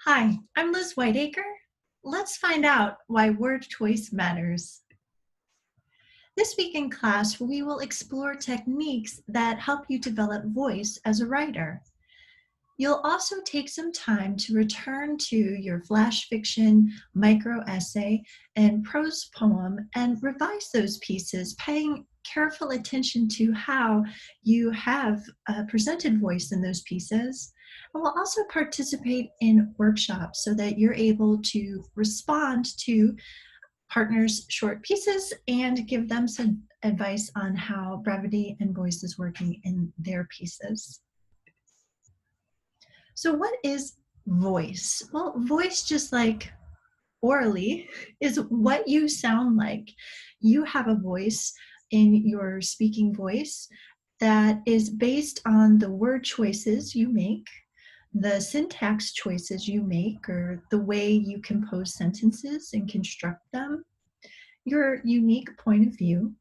Hi, I'm Liz Whiteacre. Let's find out why word choice matters. This week in class, we will explore techniques that help you develop voice as a writer. You'll also take some time to return to your flash fiction, micro essay, and prose poem and revise those pieces, paying careful attention to how you have presented voice in those pieces. And we'll also participate in workshops so that you're able to respond to partners' short pieces and give them some advice on how brevity and voice is working in their pieces. So what is voice? Well, voice, just like orally, is what you sound like. You have a voice in your speaking voice that is based on the word choices you make, the syntax choices you make, or the way you compose sentences and construct them, your unique point of view,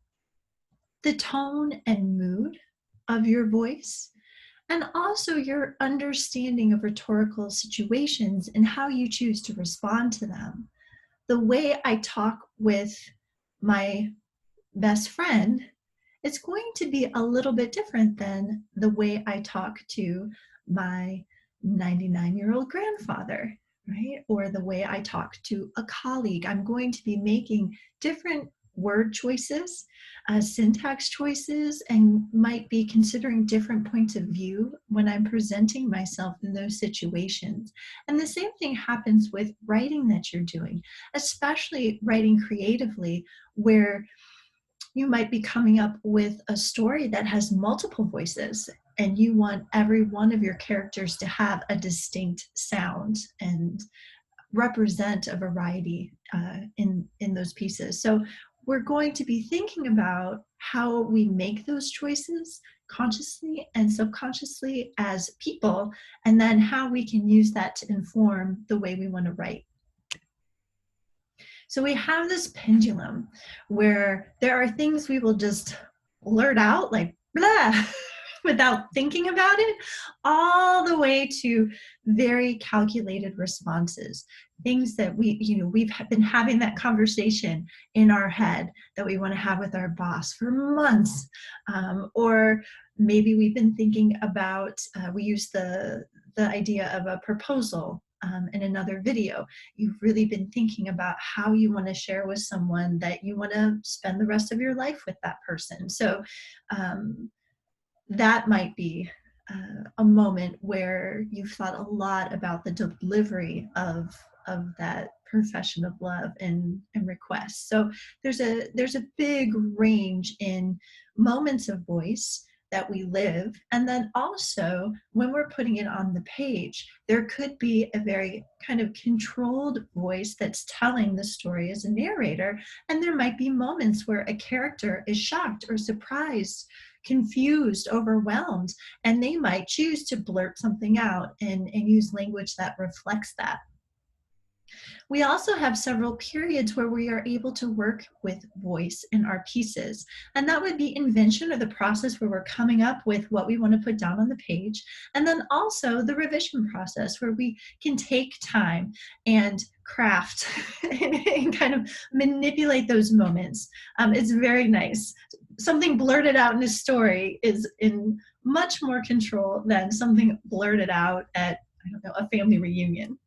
the tone and mood of your voice, and also your understanding of rhetorical situations and how you choose to respond to them. The way I talk with my best friend, it's going to be a little bit different than the way I talk to my 99-year-old grandfather, right? Or the way I talk to a colleague. I'm going to be making different word choices, syntax choices, and might be considering different points of view when I'm presenting myself in those situations. And the same thing happens with writing that you're doing, especially writing creatively, where you might be coming up with a story that has multiple voices and you want every one of your characters to have a distinct sound and represent a variety in those pieces. So we're going to be thinking about how we make those choices consciously and subconsciously as people, and then how we can use that to inform the way we want to write. So we have this pendulum where there are things we will just blurt out like blah without thinking about it, all the way to very calculated responses, things that we've been having that conversation in our head that we want to have with our boss for months, or maybe we've been thinking about, we use the idea of a proposal in another video. You've really been thinking about how you want to share with someone that you want to spend the rest of your life with that person. So that might be a moment where you've thought a lot about the delivery of that profession of love and request. So there's a big range in moments of voice that we live, and then also when we're putting it on the page, there could be a very kind of controlled voice that's telling the story as a narrator, and there might be moments where a character is shocked or surprised, confused, overwhelmed, and they might choose to blurt something out and use language that reflects that. We also have several periods where we are able to work with voice in our pieces. And that would be invention, or the process where we're coming up with what we want to put down on the page. And then also the revision process, where we can take time and craft and kind of manipulate those moments. It's very nice. Something blurted out in a story is in much more control than something blurted out at, I don't know, a family reunion.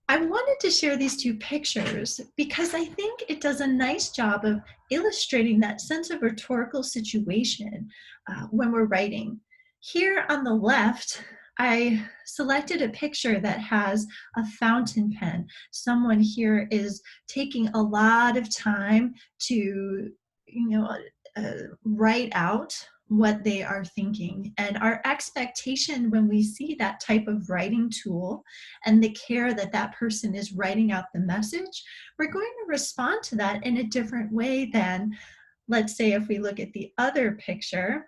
I wanted to share these two pictures because I think it does a nice job of illustrating that sense of rhetorical situation when we're writing. Here on the left, I selected a picture that has a fountain pen. Someone here is taking a lot of time to, write out what they are thinking. And our expectation when we see that type of writing tool and the care that that person is writing out the message, we're going to respond to that in a different way than, let's say, if we look at the other picture,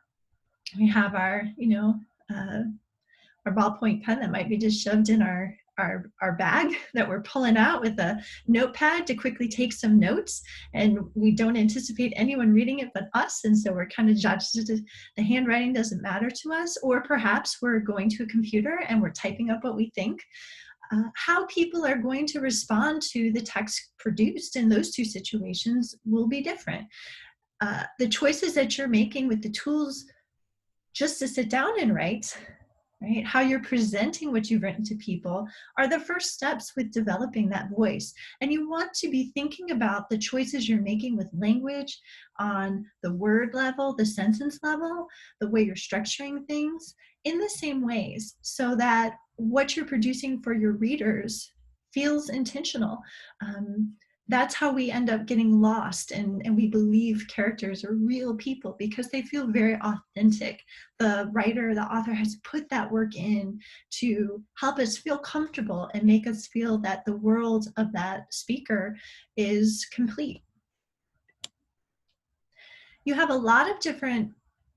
we have our, our ballpoint pen that might be just shoved in our our bag that we're pulling out with a notepad to quickly take some notes, and we don't anticipate anyone reading it but us, and so we're kind of judged. The handwriting doesn't matter to us. Or perhaps we're going to a computer and we're typing up what we think. How people are going to respond to the text produced in those two situations will be different. The choices that you're making with the tools just to sit down and write, right? How you're presenting what you've written to people are the first steps with developing that voice. And you want to be thinking about the choices you're making with language on the word level, the sentence level, the way you're structuring things in the same ways, so that what you're producing for your readers feels intentional. That's how we end up getting lost, and we believe characters are real people because they feel very authentic. The writer, the author has put that work in to help us feel comfortable and make us feel that the world of that speaker is complete. You have a lot of different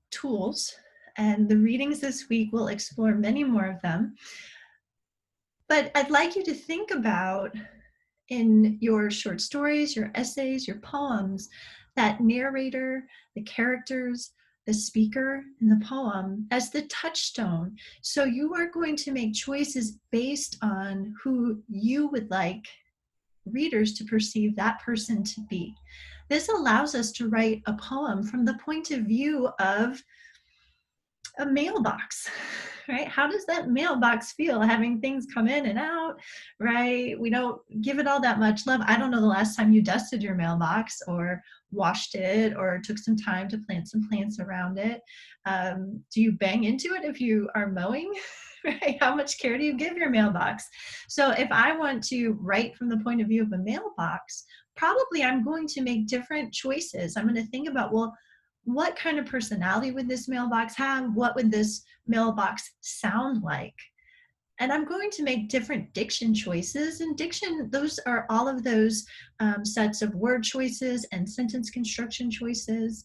tools, and the readings this week will explore many more of them. But I'd like you to think about, in your short stories, your essays, your poems, that narrator, the characters, the speaker in the poem as the touchstone. So you are going to make choices based on who you would like readers to perceive that person to be. This allows us to write a poem from the point of view of a mailbox, right? How does that mailbox feel, having things come in and out, right? We don't give it all that much love. I don't know the last time you dusted your mailbox or washed it or took some time to plant some plants around it. Do you bang into it if you are mowing? Right? How much care do you give your mailbox? So if I want to write from the point of view of a mailbox, probably I'm going to make different choices. I'm going to think about, well, what kind of personality would this mailbox have? What would this mailbox sound like? And I'm going to make different diction choices. And diction, those are all of those sets of word choices and sentence construction choices.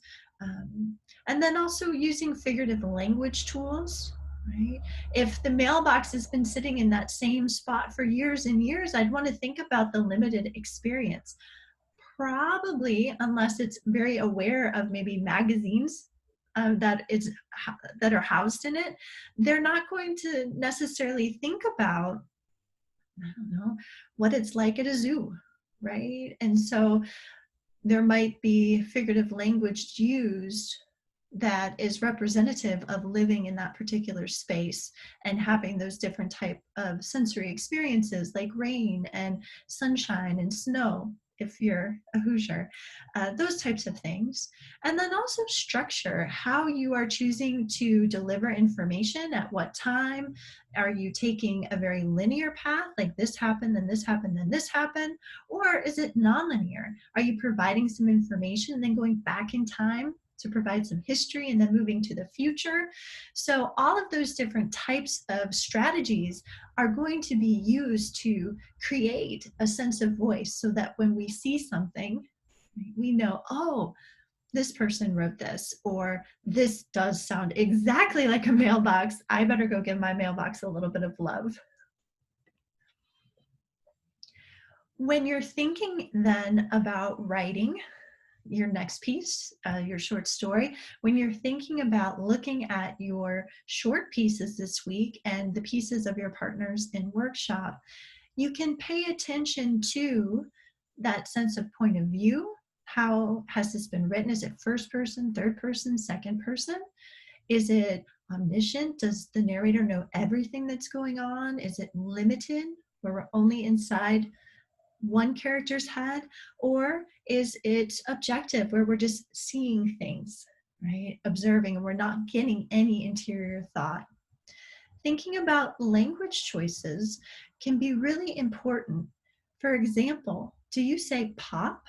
And then also using figurative language tools, right? If the mailbox has been sitting in that same spot for years and years, I'd want to think about the limited experience. Probably, unless it's very aware of maybe magazines that are housed in it, they're not going to necessarily think about, I don't know, what it's like at a zoo, right? And so there might be figurative language used that is representative of living in that particular space and having those different type of sensory experiences like rain and sunshine and snow, if you're a Hoosier, those types of things. And then also structure, how you are choosing to deliver information at what time. Are you taking a very linear path, like this happened, then this happened, then this happened? Or is it nonlinear? Are you providing some information and then going back in time to provide some history and then moving to the future? So all of those different types of strategies are going to be used to create a sense of voice, so that when we see something, we know, oh, this person wrote this, or this does sound exactly like a mailbox. I better go give my mailbox a little bit of love. When you're thinking then about writing your next piece, your short story, when you're thinking about looking at your short pieces this week and the pieces of your partners in workshop, you can pay attention to that sense of point of view. How has this been written? Is it first person, third person, second person? Is it omniscient? Does the narrator know everything that's going on? Is it limited, where we're only inside one character's head? Or is it objective, where we're just seeing things, right? Observing, and we're not getting any interior thought? Thinking about language choices can be really important. For example, do you say pop,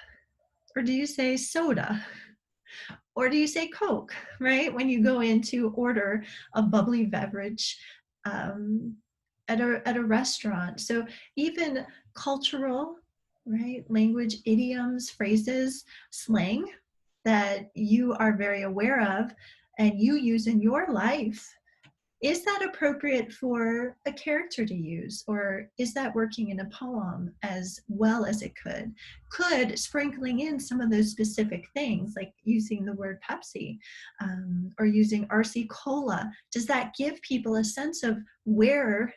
or do you say soda? Or do you say Coke, right? When you go in to order a bubbly beverage at a restaurant. So even cultural, right, language, idioms, phrases, slang that you are very aware of and you use in your life Is that appropriate for a character to use, or is that working in a poem as well as it could? Could sprinkling in some of those specific things, like using the word Pepsi, or using RC Cola, does that give people a sense of where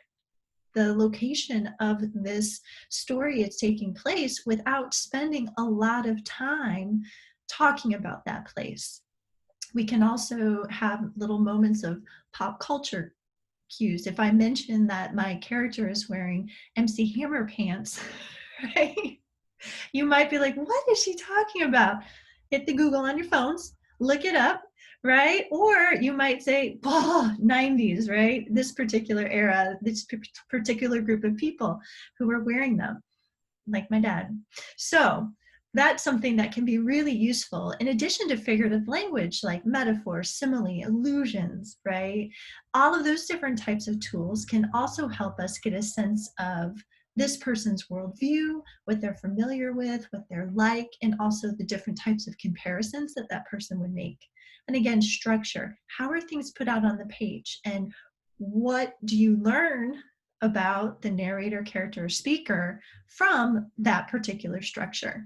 the location of this story is taking place without spending a lot of time talking about that place? We can also have little moments of pop culture cues. If I mention that my character is wearing MC Hammer pants, right? You might be like, what is she talking about? Hit the Google on your phones, look it up, right? Or you might say, oh, 90s, right? This particular era, this particular group of people who were wearing them, like my dad. So that's something that can be really useful in addition to figurative language like metaphor, simile, allusions, right? All of those different types of tools can also help us get a sense of this person's worldview, what they're familiar with, what they're like, and also the different types of comparisons that that person would make. And again, structure. How are things put out on the page? And what do you learn about the narrator, character, or speaker from that particular structure?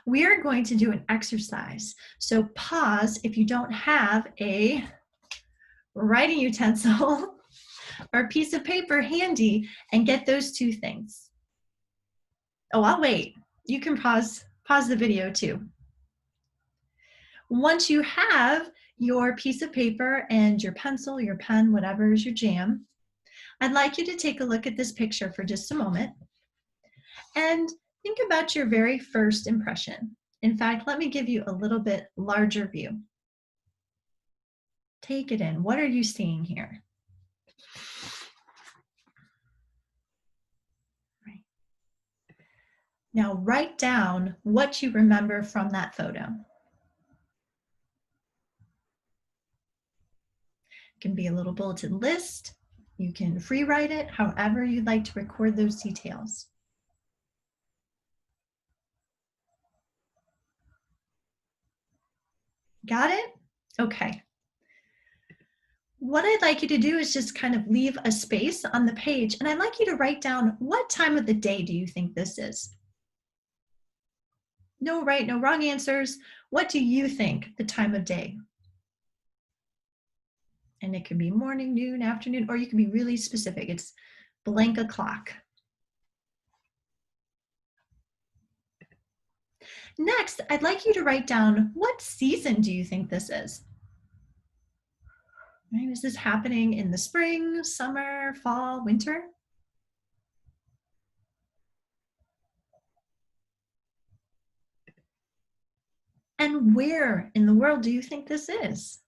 We are going to do an exercise. So pause if you don't have a writing utensil or a piece of paper handy and get those two things. Oh, I'll wait. You can pause the video too. Once you have your piece of paper and your pencil, your pen, whatever is your jam, I'd like you to take a look at this picture for just a moment and think about your very first impression. In fact, let me give you a little bit larger view. Take it in. What are you seeing here? Right. Now write down what you remember from that photo. It can be a little bulleted list. You can free write it, however you'd like to record those details. Got it? Okay. What I'd like you to do is just kind of leave a space on the page, and I'd like you to write down what time of the day do you think this is? No right, no wrong answers. What do you think the time of day? And it can be morning, noon, afternoon, or you can be really specific. It's blank o'clock. Next, I'd like you to write down what season do you think this is? Right? Is this happening in the spring, summer, fall, winter? And where in the world do you think this is?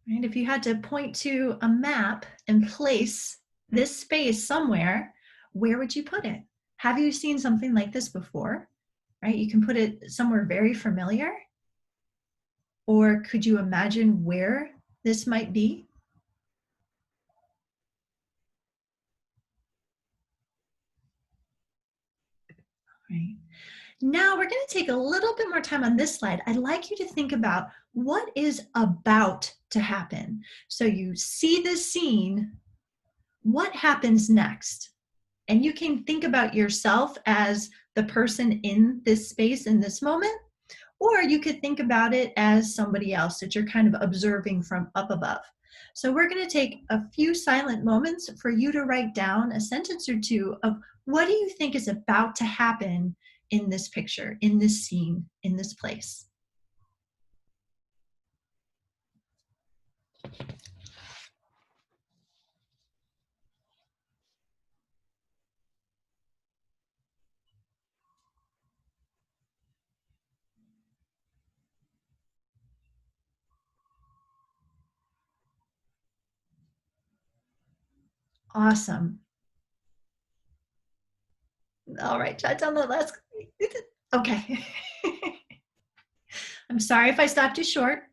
Right? If you had to point to a map and place this space somewhere, where would you put it? Have you seen something like this before? Right? You can put it somewhere very familiar. Or could you imagine where this might be? Right. Now we're going to take a little bit more time on this slide. I'd like you to think about what is about to happen. So you see this scene, what happens next? And you can think about yourself as the person in this space in this moment, or you could think about it as somebody else that you're kind of observing from up above. So we're going to take a few silent moments for you to write down a sentence or two of what do you think is about to happen in this picture, in this scene, in this place. Awesome. All right, jot down the last. Okay. I'm sorry if I stopped you short.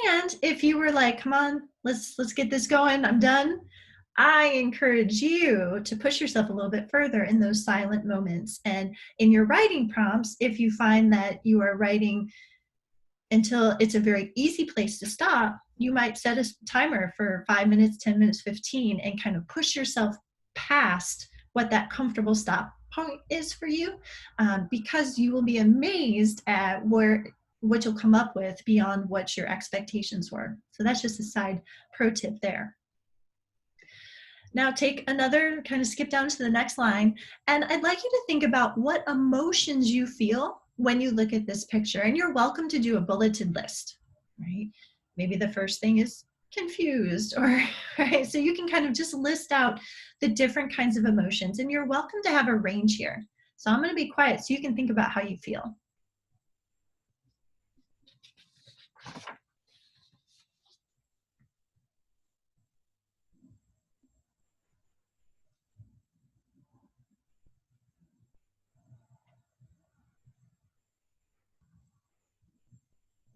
And if you were like, come on, let's get this going, I'm done, I encourage you to push yourself a little bit further in those silent moments. And in your writing prompts, if you find that you are writing until it's a very easy place to stop. You might set a timer for 5 minutes, 10 minutes, 15, and kind of push yourself past what that comfortable stop point is for you, because you will be amazed at what you'll come up with beyond what your expectations were. So that's just a side pro tip there. Now take another, kind of skip down to the next line, and I'd like you to think about what emotions you feel when you look at this picture. And you're welcome to do a bulleted list, right? Maybe the first thing is confused, or right? So you can kind of just list out the different kinds of emotions, and you're welcome to have a range here. So I'm going to be quiet so you can think about how you feel.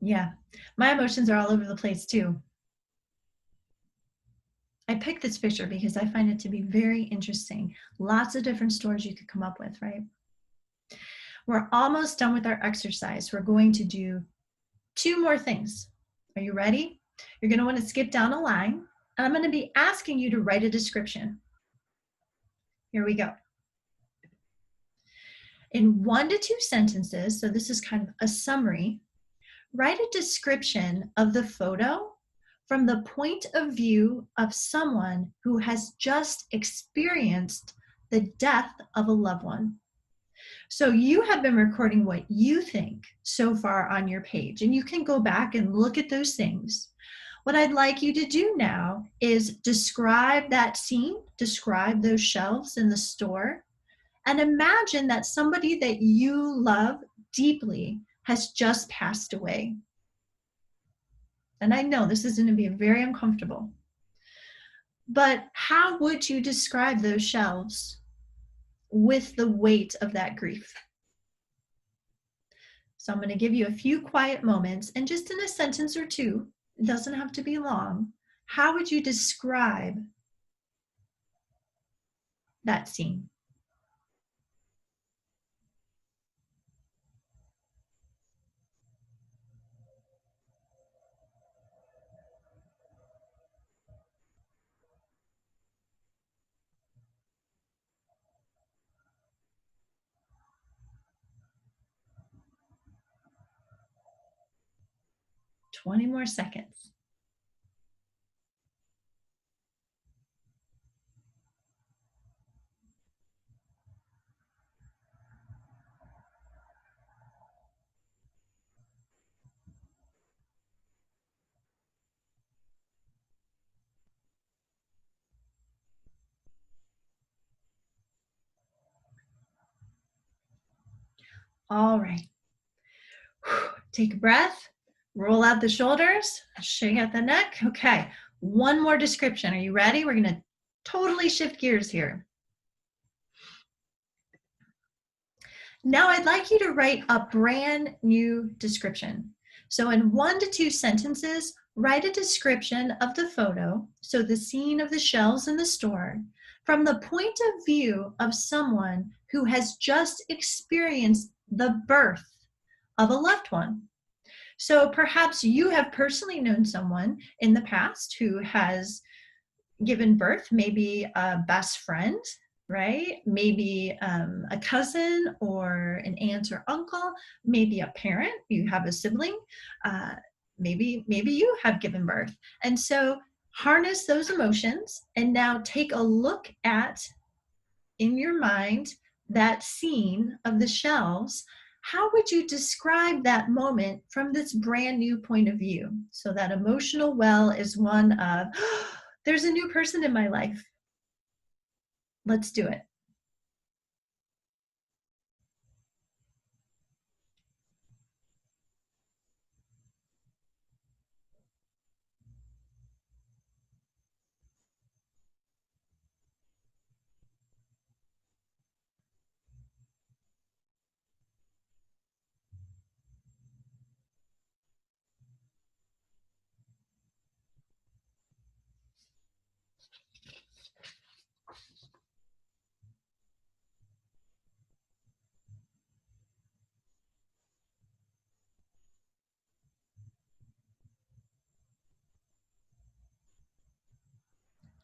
Yeah, my emotions are all over the place too. I picked this picture because I find it to be very interesting. Lots of different stories you could come up with, right? We're almost done with our exercise. We're going to do 2 more things. Are you ready? You're going to want to skip down a line, and I'm going to be asking you to write a description. Here we go. In 1 to 2 sentences, so this is kind of a summary, write a description of the photo from the point of view of someone who has just experienced the death of a loved one. So you have been recording what you think so far on your page, and you can go back and look at those things. What I'd like you to do now is describe that scene, describe those shelves in the store, and imagine that somebody that you love deeply has just passed away. And I know this is going to be very uncomfortable, but how would you describe those shelves with the weight of that grief? So I'm going to give you a few quiet moments, and just in a sentence or two, it doesn't have to be long, how would you describe that scene? Twenty more seconds. All right. Take a breath, roll out the shoulders, shake out the neck. Okay, 1 more description. Are you ready? We're going to totally shift gears here. Now I'd like you to write a brand new description. So in 1 to 2 sentences, write a description of the photo, so the scene of the shelves in the store, from the point of view of someone who has just experienced the birth of a loved one. So perhaps you have personally known someone in the past who has given birth, maybe a best friend, right? Maybe a cousin or an aunt or uncle, maybe a parent, you have a sibling, maybe you have given birth. And so harness those emotions and now take a look at, in your mind, that scene of the shelves. How would you describe that moment from this brand new point of view? So that emotional well is one of, oh, there's a new person in my life. Let's do it.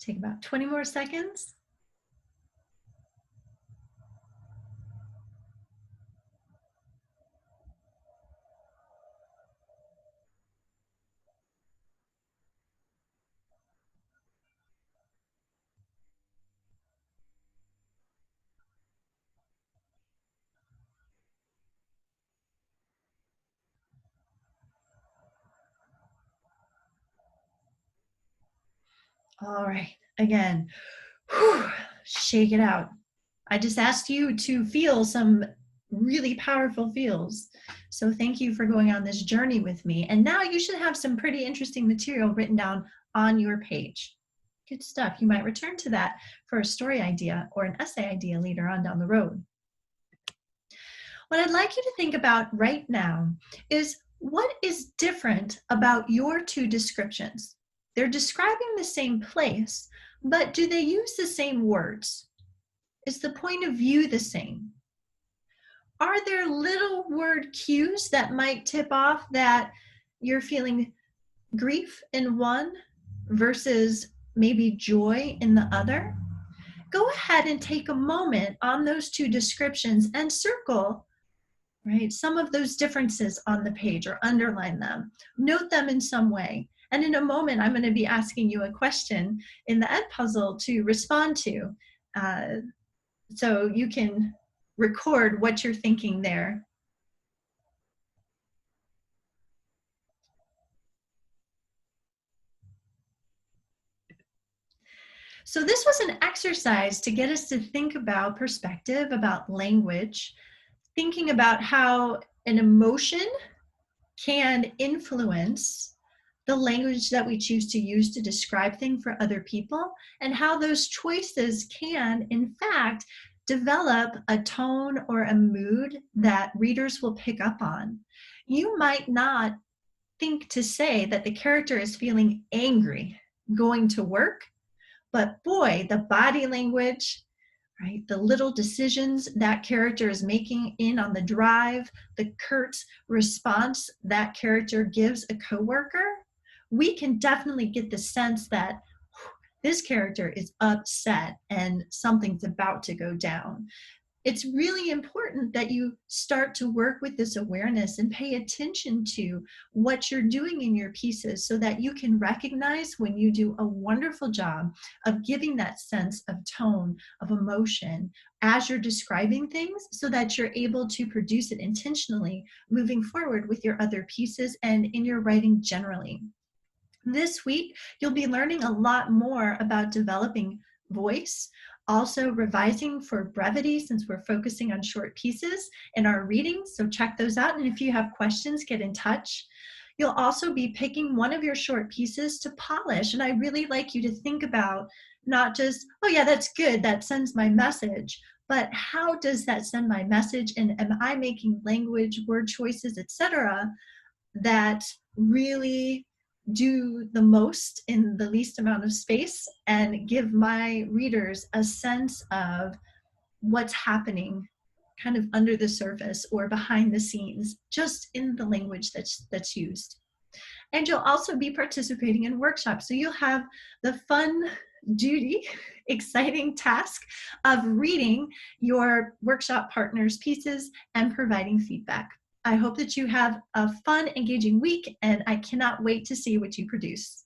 Take about 20 more seconds. All right, again, whew, shake it out. I just asked you to feel some really powerful feels. So thank you for going on this journey with me. And now you should have some pretty interesting material written down on your page. Good stuff. You might return to that for a story idea or an essay idea later on down the road. What I'd like you to think about right now is what is different about your two descriptions? They're describing the same place, but do they use the same words? Is the point of view the same? Are there little word cues that might tip off that you're feeling grief in one versus maybe joy in the other? Go ahead and take a moment on those two descriptions and circle, right, some of those differences on the page or underline them. Note them in some way. And in a moment, I'm going to be asking you a question in the Ed puzzle to respond to. So you can record what you're thinking there. So this was an exercise to get us to think about perspective, about language, thinking about how an emotion can influence the language that we choose to use to describe things for other people, and how those choices can, in fact, develop a tone or a mood that readers will pick up on. You might not think to say that the character is feeling angry going to work, but boy, the body language, right? The little decisions that character is making in on the drive, the curt response that character gives a coworker, we can definitely get the sense that this character is upset and something's about to go down. It's really important that you start to work with this awareness and pay attention to what you're doing in your pieces so that you can recognize when you do a wonderful job of giving that sense of tone, of emotion as you're describing things, so that you're able to produce it intentionally moving forward with your other pieces and in your writing generally. This week, you'll be learning a lot more about developing voice, also revising for brevity since we're focusing on short pieces in our readings, so check those out. And if you have questions, get in touch. You'll also be picking one of your short pieces to polish, and I'd really like you to think about not just, oh yeah, that's good, that sends my message, but how does that send my message, and am I making language, word choices, etc., that really do the most in the least amount of space and give my readers a sense of what's happening kind of under the surface or behind the scenes, just in the language that's used. And you'll also be participating in workshops. So you'll have the fun, duty, exciting task of reading your workshop partners' pieces and providing feedback. I hope that you have a fun, engaging week, and I cannot wait to see what you produce.